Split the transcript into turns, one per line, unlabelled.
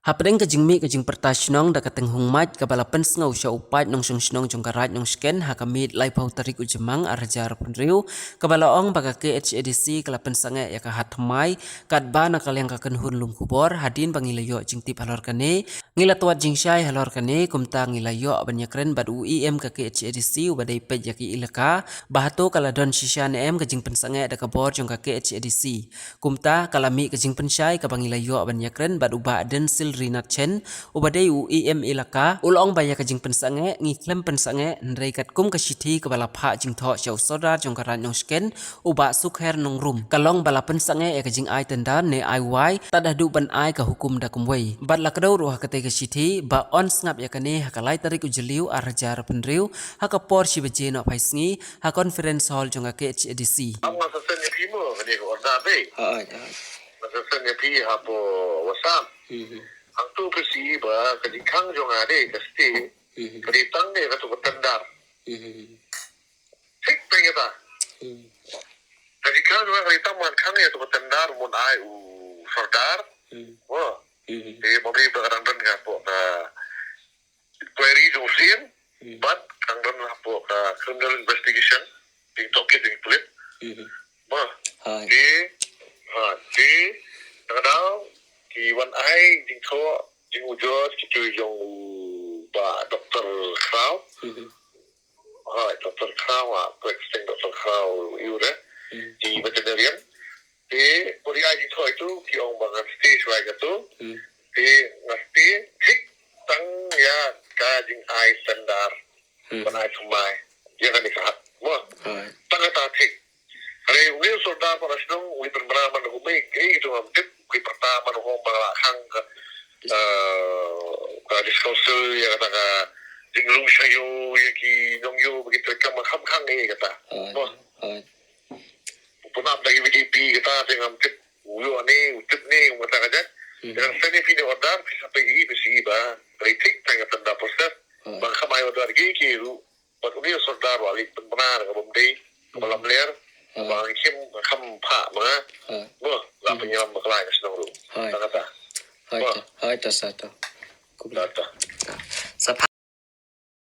Hapdeng kajing mi kajing pertashnong da kateng hungmait kabala pensngau sya upat nong shnong jong karat nong sken hakamit lai pau tarik ujemang arajar penriu kabala ong baga ke HADC kala pensange ya ka hatmai kat ba na kalyang ka kenhun lung kubor hadin bangilayo jing tip halor kane ngila tuat jing syai halor kane kumta ngilayo banyakren bad UEM ka ke HADC ubadai pej yaki ilaka bahato kala don shishan em kajing pensange da kabor jong ka ke HADC kumta kala mi kajing pensyai ka bangilayo banyakren bad uba den sil Rinat Chen ubadai UEM ilaka ulong baya kajing pensange ngiklem pensange nrei kat kum kashiti kabala pha jing tho shaw soda jong karan nong sken uba sukher nong rum kalong bala pensange ya kajing ai tenda ne ai wai tada du ban ai ka hukum da kumwei bat lakdo ruha kate kashiti ba on snap ya kane hakalai tarik ujeliu arajar penriu hakapor shibaje no phaisngi ha conference hall jong ka HADC
Ang masasan niya pimo, hindi ko ordabe. Masasan niya pi hapo wasam. Ang tu kasi ba kadikang jong ade kasi kaditang ne katu tandar. Sik pengen ta. Kadikang jong kaditang man kang ya tu tandar mun ai u sardar. Wah. Mabli bagaran dan ngapo ka query jong sin. But kang dan hapo ka criminal investigation ding tokit ding pulit. Wah. Kadang ki wan ai ding tho ding ujot ki tu jong ba doktor Krau. Doktor Krau ko extend doktor Krau yure di veterinarian. Pori ai ding tho itu ki ong bangat stage wa gatu. Ngasti tik tang ya ka ding ai standar. Banai tumai. Ya kan ikat. Wah. Tanga ta tik. Hari ini sudah para sedang wih bermeraman humai itu ngamtip wih pertama nunggu mengalahkan ke diskursus ya kata ke jinglung sayo ya ki nongyo begitu kan makham ni kata. Punah lagi VDP kata dengan ngamtip uyo ni utip ni kata kaja. Dengan seni fini order sampai ini besi ba kritik tengah tanda proses makham ayo order ki ru. Buat ini sudah wali benar kabumdi malam ler. Bang Kim kham pha ma bo la penyam maklai ka snong ru ta kata
hai ta sa ta